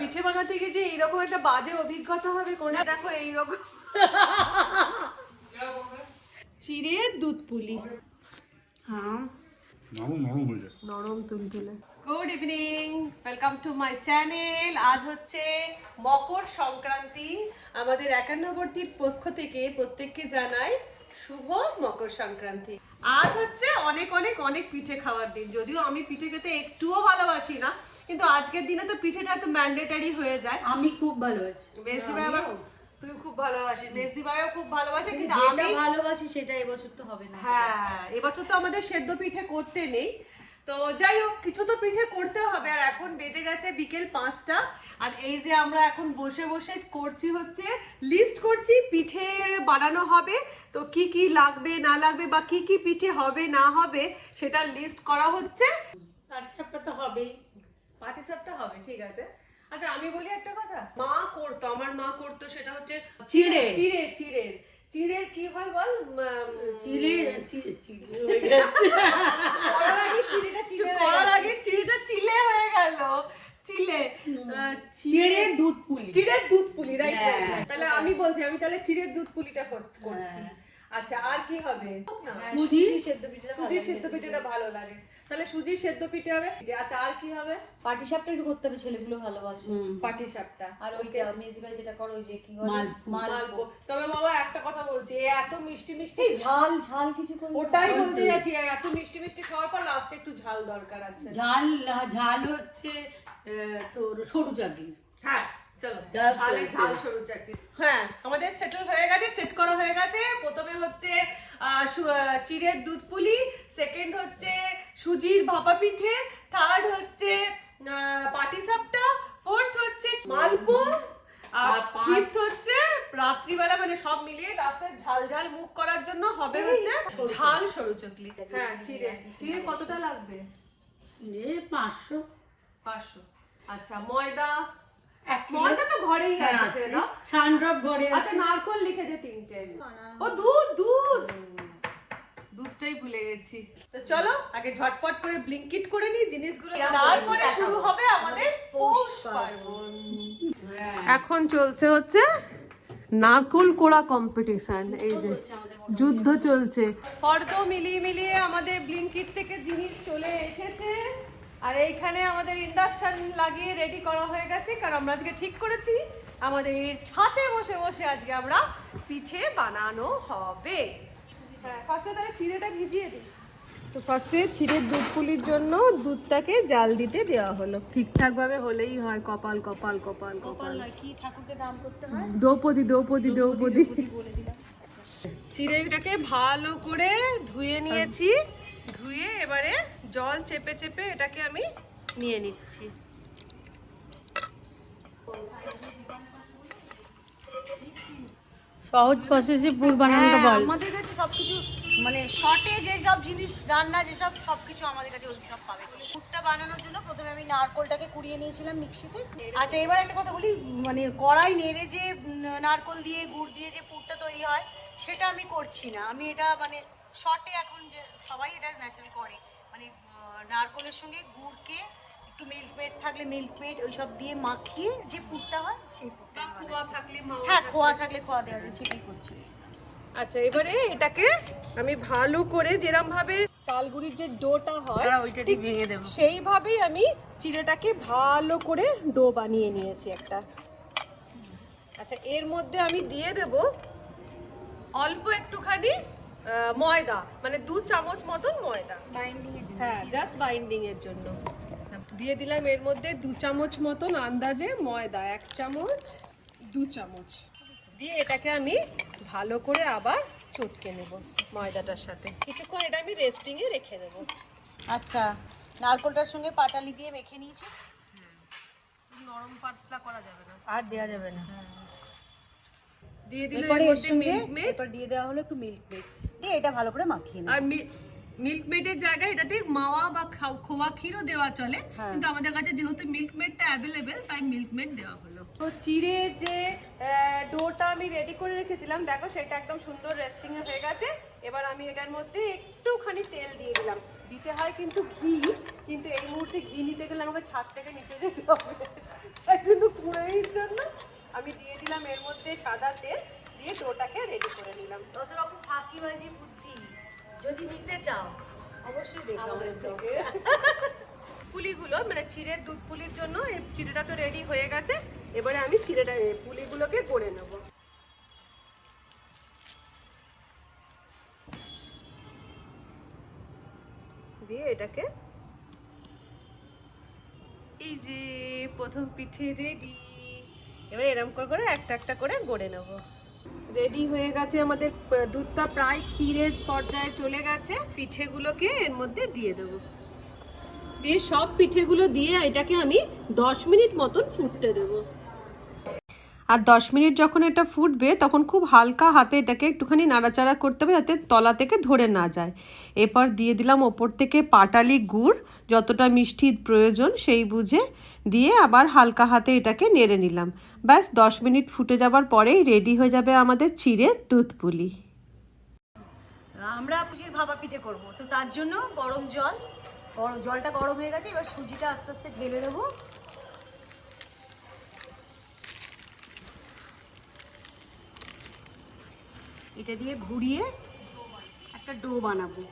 পিঠে বানাতে গিয়ে যে এইরকম একটা বাজে অভিজ্ঞতা হবে কোনে দেখো এইরকম চিড়ে দুধ পুলি। হ্যাঁ নরম তুলতুলে। Good evening, welcome to my channel. আজ হচ্ছে মকর সংক্রান্তি। আমাদের একান্নবর্তীর পক্ষ থেকে প্রত্যেককে জানাই শুভ মকর সংক্রান্তি। আজ হচ্ছে অনেক অনেক অনেক পিঠে খাওয়ার দিন। যদিও আমি পিঠে খেতে একটুও ভালোবাসি না, কিন্তু আজকের দিনে তো পিঠেটা তো ম্যান্ডেটরি হয়ে যায়। আমি খুব ভালোবাসি। বেশদি ভাই আবার তুই খুব ভালোবাসিস, বেশদি ভাইও খুব ভালোবাসে, কিন্তু আমি ভালোবাসি সেটা এবছর তো হবে না। হ্যাঁ, এবছর তো আমাদের সেদ্ধ পিঠে করতে নেই, তো যাই হোক কিছু তো পিঠে করতে হবে। আর এখন বেজে গেছে বিকেল 5টা, আর এই যে আমরা এখন বসে বসে করছি হচ্ছে লিস্ট করছি পিঠে বানানো হবে, তো কি কি লাগবে না লাগবে বা কি কি পিঠে হবে না হবে সেটা লিস্ট করা হচ্ছে। পাটিসাপটা তো হবেই। পাটিসাপটা হবে, ঠিক আছে। আচ্ছা আমি বলি একটা কথা, মা করতো, আমার মা করতো, সেটা হচ্ছে চিড়ে চিড়ে চিড়ের চিড়ের কি হয় বল? চিড়ে হয়ে গেছে। করার আগে চিড়েটা চিলে হয়ে গেল। চিড়ের দুধ পুলি। চিড়ের দুধ পুলি, রাইট। তাহলে আমি বলছি, আমি তাহলে চিড়ের দুধ পুলিটা করছি। আচ্ছা আর কি হবে? সুজি সেদ্ধ পিঠা। সুজির সেদ্ধ পিঠাটা ভালো লাগে, তাহলে সুজির সেদ্ধ পিঠে হবে। আচ্ছা আর কি হবে? পাটিসাপটা একটু করতে হবে, ছেলেগুলো ভালোবাসে পাটিসাপটা। আর ওইটা মেজি ভাই যেটা করো ওই যে কি বলে মালপো। তবে বাবা একটা কথা বলছি, এত মিষ্টি মিষ্টি ঝাল ঝাল কিছু করলে ওটাই বলতে যাচ্ছি, এত মিষ্টি মিষ্টি খাওয়ার পর লাস্টে একটু ঝাল দরকার আছে। ঝাল হচ্ছে তোর সরু চাকরি। হ্যাঁ চলো ঝাল সরু চাকরি। হ্যাঁ আমাদের সেটেল হয়ে গেছে, সেট করা হয়ে গেছে। প্রথমে হচ্ছে চিড়ের দুধ পুলি, সেকেন্ড হচ্ছে সুজির ভাপা পিঠে, থার্ড হচ্ছে পাটিসাপটা, ফোর্থ হচ্ছে মালপো, আর ফিফথ হচ্ছে রাত্রিবেলা মানে সব মিলিয়ে লাস্টে ঝাল ঝাল মুখ করার জন্য হবে হচ্ছে ঝাল সরু চকলি। হ্যাঁ চিড়ে কতটা লাগবে? 500। আচ্ছা ময়দা ময়দা তো ঘরেই আছে না? সানড্রপ ঘরে আছে। আচ্ছা নারকল লিখে দে 3টে। ও দুধটাই ভুলে গেছি। তো চলো আগে ঝটপট করে ব্লিঙ্কিট করে নি জিনিসগুলো, তারপরে শুরু হবে আমাদের পৌষ পার্বণ। এখন চলছে হচ্ছে নারকল কোড়া কম্পিটিশন। এই যে যুদ্ধ চলছে, ফর্দ মিলিয়ে মিলিয়ে আমাদের ব্লিঙ্কিট থেকে জিনিস চলে এসেছে। আর এইখানে আমাদের ইন্ডাকশন লাগিয়ে রেডি করা হয়ে গেছে, কারণ আমরা আজকে ঠিক করেছি আমাদের ছাদে বসে বসে আজকে আমরা পিঠে বানানো হবে। হ্যাঁ ফার্স্টে তাহলে চিড়েটা ভিজিয়ে দিই। তো ফার্স্টে চিড়ের দুধ পুলির জন্য দুধটাকে জাল দিতে দেওয়া হলো। ঠিকঠাক ভাবে হলেই হয়। কপাল কপাল কপাল কপাল। কি ঠাকুরকে নাম করতে হয়? দ্রৌপদী দ্রৌপদী দ্রৌপদী। বলে দিলাম। চিড়েটাকে ভালো করে ধুয়ে নিয়েছি, ধুয়ে এবারে জল চেপে চেপে এটাকে আমি নিয়ে নিচ্ছি। সহজ প্রসেসে পুর বানানোটা বল। আমাদের কাছে সবকিছু মানে শর্টে যে সব জিনিস রান্না যেসব সবকিছু আমাদের কাছে ওই সব পাবে। পুরটা বানানোর জন্য প্রথমে আমি নারকলটাকে কুড়িয়ে নিয়েছিলাম মিক্সিতে। আচ্ছা এবার একটা কথা বলি, মানে কড়াই নেড়ে যে নারকল দিয়ে গুড় দিয়ে যে পুরটা তৈরি হয় সেটা আমি করছি না। আমি এটা মানে শর্টে এখন যে সবাই এটা ন্যাচারাল করে, মানে নারকলের সঙ্গে গুড়কে একটু মিল্ক মেড থাকলে মিল্ক মেড ওইসব দিয়ে মাখিয়ে যে পুরটা হয় সেই পুরটা। খোয়া থাকলে হ্যাঁ খোয়া থাকলে খোয়া দেওয়া যায়, সেটাই করছি। আচ্ছা এবারে এটাকে আমি ভালো করে যেরকম ভাবে চালগুড়ির যে ডোটা হয় ওইটা দিয়ে ভেঙে দেবো, সেইভাবেই আমি চিড়েটাকে ভালো করে ডো বানিয়ে নিয়েছি একটা। আচ্ছা এর মধ্যে আমি দিয়ে দেব অল্প একটুখানি ময়দা, মানে 2 চামচ মতন ময়দা বাইন্ডিং এর জন্য। হ্যাঁ জাস্ট বাইন্ডিং এর জন্য দিয়ে দিলাম। এর মধ্যে 2 চামচ মতন আন্দাজে ময়দা, 1 চামচ 2 চামচ দিয়ে এটাকে আমি ভালো করে আবার চটকে নেব ময়দাটার সাথে। কিছুক্ষণ এটা আমি রেস্টিং এ রেখে দেব। আচ্ছা নারকলটার সঙ্গে পাটালি দিয়ে মেখে নিয়েছি। নরম পাতলা করা যাবে না, আর দেওয়া যাবে না। দিয়ে দিলে এরপরে এর এর মধ্যে সঙ্গে মিল্ক মেড, এরপর দিয়ে দেওয়া হলো একটু মিল্ক মেড দিয়ে এটা ভালো করে মাখিয়ে নেব। আর মিল্ক মেডের জায়গায় এটাতে মাওয়া বা খোয়া ক্ষীরও দেওয়া চলে, কিন্তু আমাদের কাছে যেহেতু মিল্ক মেডটা অ্যাভেলেবেল তাই মিল্ক মেড দেওয়া হলো। তো চিড়ে যে ডোটা আমি রেডি করে রেখেছিলাম দেখো সেটা একদম সুন্দর রেস্টিং এ হয়ে গেছে। এবার আমি এটার মধ্যে একটুখানি তেল দিয়ে দিলাম। দিতে হয় কিন্তু ঘি, কিন্তু এই মুহূর্তে ঘি নিতে গেলে আমাকে ছাদ থেকে নিচে যেতে হবে, তাই জন্য জন্য আমি দিয়ে দিলাম এর মধ্যে সাদা তেল, দিয়ে ডোটাকে রেডি করে নিলাম। কত রকম ফাঁকিবাজি বুদ্ধি যদি নিতে চাও অবশ্যই দেখো আমাদের থেকে পুলিগুলো মানে চিড়ের দুধ পুলির জন্য এই চিড়েটা তো রেডি হয়ে গেছে। এবারে আমি চিড়েটা পুলিগুলোকে গড়ে নেব। দিয়ে এটাকে এই যে প্রথম পিঠে রেডি। এবার এরকম করে একটা একটা করে গড়ে নেব। রেডি হয়ে গেছে আমাদের দুধটা প্রায় ক্ষীরের পর্যায়ে চলে গেছে। পিঠেগুলোকে এর মধ্যে দিয়ে দেবো, দিয়ে সব পিঠেগুলো দিয়ে এটাকে আমি 10 মিনিট মতন ফুটতে দেবো। আর 10 মিনিট যখন এটা ফুটবে তখন খুব হালকা হাতে এটাকে একটুখানি নাড়াচাড়া করতে হবে যাতে তলা থেকে ধরে না যায়। এরপর দিয়ে দিলাম ওপর থেকে পাটালি গুড়, যতটা মিষ্টি প্রয়োজন সেই বুঝে দিয়ে আবার হালকা হাতে এটাকে নেড়ে নিলাম। ব্যাস 10 মিনিট ফুটে যাবার পরেই রেডি হয়ে যাবে আমাদের চিড়ের দুধ পুলি। আমরা সুজির ভাপা পিঠে করব, তো তার জন্য গরম জলটা গরম হয়ে গেছে। এবার সুজিটা আস্তে আস্তে ঢেলে দেবো। এটা দিয়ে ঘুরিয়ে একটা ডো বানাবো।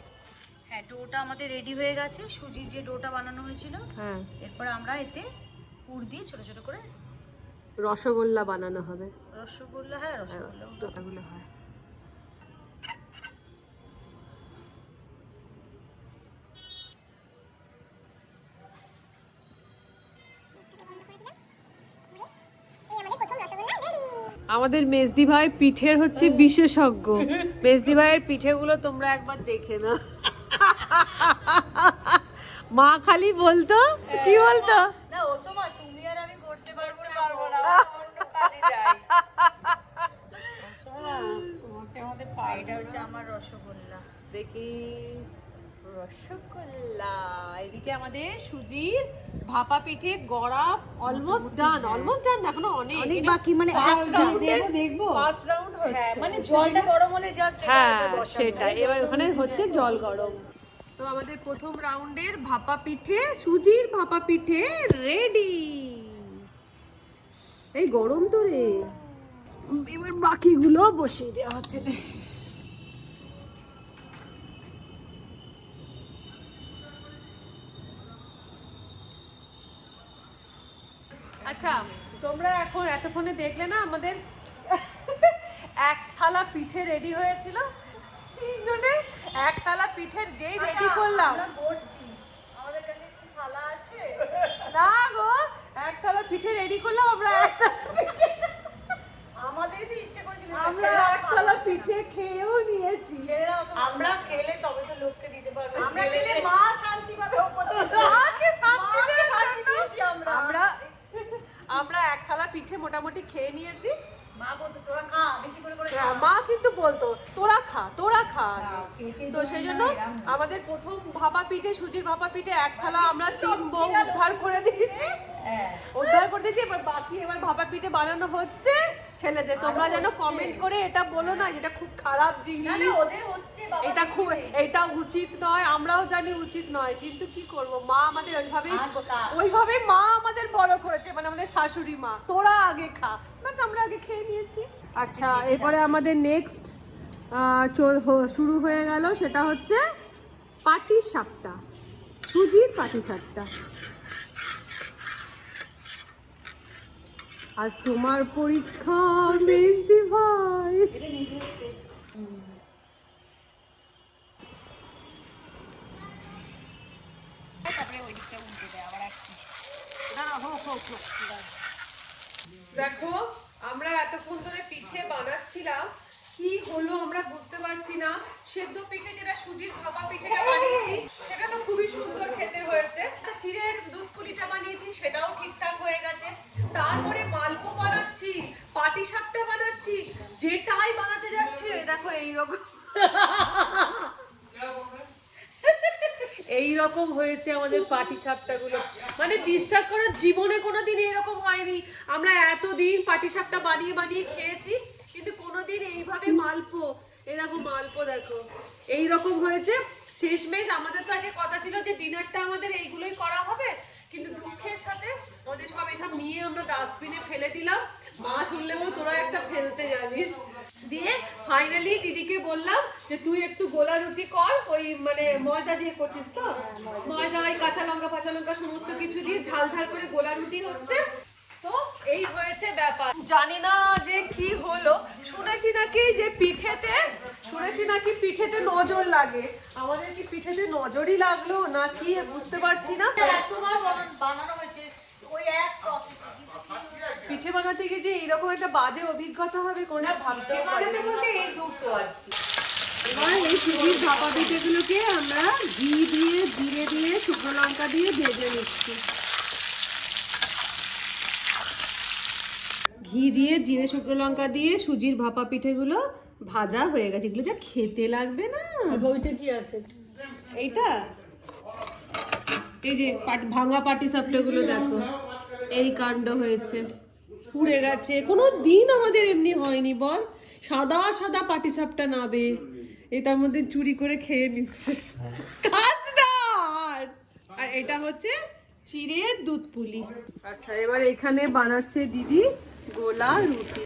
হ্যাঁ, ডোটা আমাদের রেডি হয়ে গেছে, সুজির যে ডোটা বানানো হয়েছিল। হ্যাঁ, এরপর আমরা এতে পুর দিয়ে ছোট ছোট করে রসগোল্লা বানানো হবে। রসগোল্লা, হ্যাঁ রসগোল্লা হয়। আমাদের মেজদি ভাই পিঠের হচ্ছে বিশেষজ্ঞ। মেজদি ভাইয়ের পিঠেগুলো তোমরা একবার দেখে না। মা খালি বলতো, কি বলতো, না ও সময় তুমি আর আমি করতে পারবো না, এটা হচ্ছে আমার রসগোল্লা। দেখি রসগোল্লা। এদিকে আমাদের সুজির ভাপা পিঠে গড়া অলমোস্ট ডান না, এখনো অনেক বাকি, মানে দেখবো 5 রাউন্ড হচ্ছে। মানে জলটা গরম হলে জাস্ট হ্যাঁ সেটা, এবার ওখানে হচ্ছে জল গরম। তো আমাদের প্রথম রাউন্ডের ভাপা পিঠে, সুজির ভাপা পিঠে রেডি। এই গরম তো রে, এবার বাকিগুলো বসিয়ে দেওয়া হচ্ছে। আচ্ছা, তোমরা এখন এতক্ষণে দেখলে না আমাদের এক থালা পিঠে রেডি হয়েছিল। 3 জনে এক থালা পিঠের যেই রেডি করলাম, আমাদের কাছে কি থালা আছে? না গো, এক থালা পিঠে রেডি করলাম আমরা। আমাদের তো ইচ্ছে করেছিল, আমরা এক থালা পিঠে খেয়েও নিয়েছি। আমরা খেলে তবে তো লোককে দিতে পারবো। আমরা খেলে মা শান্তি পাবে। মাকে শান্তি দিয়েছি আমরা। আমরা এক থালা পিঠে মোটামুটি খেয়ে নিয়েছি। মা বলতো তোরা খা, বেশি করে খা। মা কিন্তু বলতো তোরা খা। তো সেই জন্য আমাদের প্রথম ভাপা পিঠে, সুজির ভাপা পিঠে এক থালা আমরা 3 বউ উদ্ধার করে দিয়েছি। এবার বাকি এবার ভাপা পিঠে বানানো হচ্ছে ছেলেদের। তোমরা যেন কমেন্ট করে এটা বলো না যেটা খুব খারাপ জিনিস, এটা উচিত নয়। আমরাও জানি উচিত নয়, কিন্তু কি করব, মা আমাদের ওইভাবে মা আমাদের বড় করেছে, মানে আমাদের শাশুড়ি মা। তোরা আগে খা, বাস আমরা আগে খেয়ে নিয়েছি। আচ্ছা, এরপরে আমাদের নেক্সট শুরু হয়ে গেল, সেটা হচ্ছে পাটিসাপটা, সুজির পাটিসাপটা। আজ তোমার পরীক্ষা মেজদি ভাই। দেখো, আমরা এতক্ষণ ধরে পিঠে বানাচ্ছিলাম, কি হলো আমরা বুঝতে পারছি না। সেদ্ধ পিঠে, যেটা সুজির ভাপা পিঠেটা বানিয়েছি সেটা তো খুবই সুন্দর খেতে হয়েছে। চিড়ের দুধ পুলিটা বানিয়েছি সেটাও ঠিকঠাক হয়ে গেছে। তারপরে মালপো বানাচ্ছি, পাটিসাপটা বানাচ্ছি, যেটাই বানাতে যাচ্ছি দেখো এইরকম হয়েছে আমাদের পাটিসাপটা গুলো। মানে বিশ্বাস করো, জীবনে কোনোদিন এরকম হয়নি। আমরা এতদিন পাটিসাপটা বানিয়ে খেয়েছি, কিন্তু কোনোদিন এইভাবে মালপো, এরকম মালপো দেখো এইরকম হয়েছে। শেষমেশ আমাদের তো আগে কথা ছিল যে ডিনারটা আমাদের এইগুলোই করা হবে, কিন্তু দুঃখের সাথে আমাদের সব এটা নিয়ে আমরা ডাস্টবিনে ফেলে দিলাম। মা শুনলে বলে তোরা একটা ফেলতে জানিস। দিয়ে ফাইনালি দিদিকে বললাম যে তুই একটু গোলা রুটি কর, ওই মানে ময়দা দিয়ে করছিস তো, ময়দা ওই কাঁচা লঙ্কা ফাঁচা লঙ্কা সমস্ত কিছু দিয়ে ঝাল ঝাল করে গোলা রুটি হচ্ছে। তো এই হয়েছে ব্যাপার। জানি না যে কি হলো, শুনেছি নাকি নজর লাগে। আমাদের কি পিঠেতে নজরই লাগলো না কি বুঝতে পারছি না। এতবার বানানো হয়েছে ওই এক প্রসেস। পিঠে বানাতে গিয়ে যে এইরকম একটা বাজে অভিজ্ঞতা হবে কোনটা ভাবতে পারি না। এই দুটো আর কি। এবার এই সুজির ভাপা পিঠেগুলোকে আমরা ঘি দিয়ে, জিরে দিয়ে, শুকনো লঙ্কা দিয়ে ভেজে নিচ্ছি। ঘি দিয়ে, জিরে, শুকনো লঙ্কা দিয়ে সুজির ভাপা পিঠেগুলো ভাজা হয়ে গেছে। এগুলো যা খেতে লাগবে না। ওইটা কি আছে? এইটা এই যে ভাঙা পাটি সাপটাগুলো দেখো, এই কাণ্ড হয়েছে, পুড়ে গেছে। কোনো দিন আমাদের এমনি হয়নি বল, সাদা সাদা পাটি সাপটা নাবে, এটার মধ্যে চুরি করে খেয়ে নিচ্ছে। কাজ না। আর এটা হচ্ছে চিড়ের দুধ পুলি। আচ্ছা, এবার এখানে বানাচ্ছে দিদি গোলা রুটি।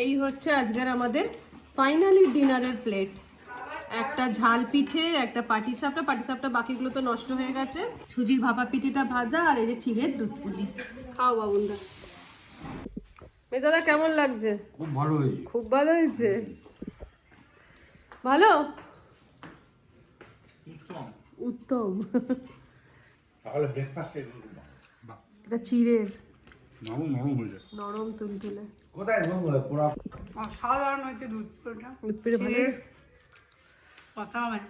এই হচ্ছে আজকের আমাদের ফাইনালি ডিনারের প্লেট। একটা ঝাল পিঠে, একটা পাটিসাপটা বাকিগুলো তো নষ্ট হয়ে গেছে, সুজির ভাপা পিঠেটা ভাজা, আর এই যে চিড়ের দুধ পুলি। খাও বাবুন্দা। মেজাদা কেমন লাগছে? খুব ভালো হয়েছে। খুব ভালো হয়েছে। ভালো, উত্তম। সকালে ব্রেকফাস্ট এটা চিড়ের নরম নরম হয়ে যায়, নরম তুলতুলে। কোথায় পুরো অসাধারণ হয়েছে দুধ পুরোটা। দুধ পিঠে ভালো, কথা হবে না।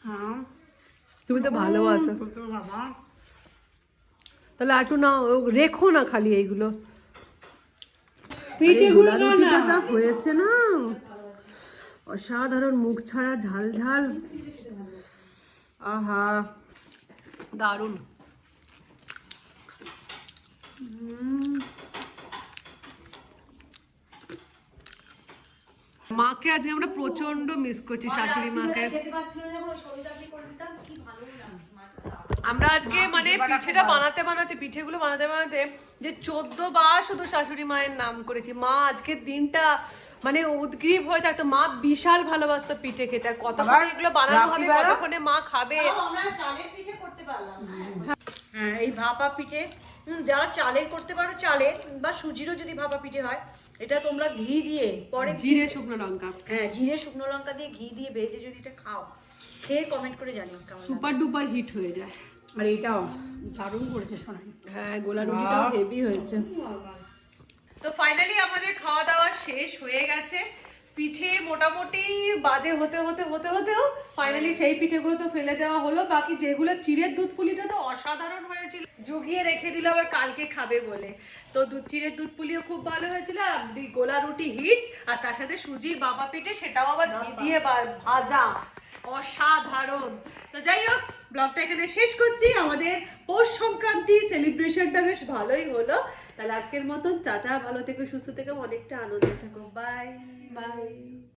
হ্যাঁ, তুমি তো ভালোবাসো। তো বাবা তাহলে আটু না রেখো না খালি এইগুলো। পিঠেগুলো গোলা রুটিটা যা হয়েছে না, অসাধারণ, মুখ ছাড়া ঝাল ঝাল, আহা দারুণ। মাকে আজকে আমরা প্রচন্ড মিস করছি, শাশুড়ি মাকে। আমরা আজকে মানে পিঠেগুলো বানাতে বানাতে যে 14 বার শুধু শাশুড়ি মায়ের নাম করেছি। মা আজকের দিনটা মানে উদ্গ্রীব হয়ে থাকতো। মা বিশাল ভালোবাসতো পিঠে খেতে, আর কতক্ষণে এগুলো বানানো হবে, কতক্ষণে মা খাবে। আমরা চালের পিঠে করতে পারলাম। হ্যাঁ, এই ভাপা পিঠে যারা চালের করতে পারো, চালের বা সুজিরও যদি ভাপা পিঠে হয়, এটা তোমরা ঘি দিয়ে পরে জিরে শুকনো লঙ্কা, হ্যাঁ জিরে শুকনো লঙ্কা দিয়ে ঘি দিয়ে ভেজে যদি এটা খাও, খেয়ে কমেন্ট করে জানিও কেমন। সুপার ডুপার হিট হয়ে যায়। আর এটাও দারুণ করেছে সোনাই। হ্যাঁ, গোলা রুটিটাও হেভি হয়েছে। তো ফাইনালি আমাদের খাওয়া দাওয়া শেষ হয়ে গেছে। পিঠে মোটামুটি বাজে হতেও ফাইনালি সেই পিঠেগুলো তো ফেলে দেওয়া হলো। বাকি যেগুলো চিড়ের দুধ পুলিটা তো অসাধারণ হয়েছিল, জুগিয়ে রেখে দিল আবার কালকে খাবে বলে। তো চিড়ের দুধ পুলিও খুব ভালো হয়েছিল, আর গোলা রুটি হিট, আর তার সাথে সুজির বাবা পিঠে, সেটাও আবার ঘি দিয়ে ভাজা, অসাধারণ। তো যাই হোক, ব্লগটা এখানে শেষ করছি। আমাদের পৌষ সংক্রান্তি সেলিব্রেশনটা বেশ ভালোই হলো। তাহলে আজকের মতন টাটা, ভালো থেকো, সুস্থ থেকো, অনেকটা আনন্দে থেকো, বাই বাই।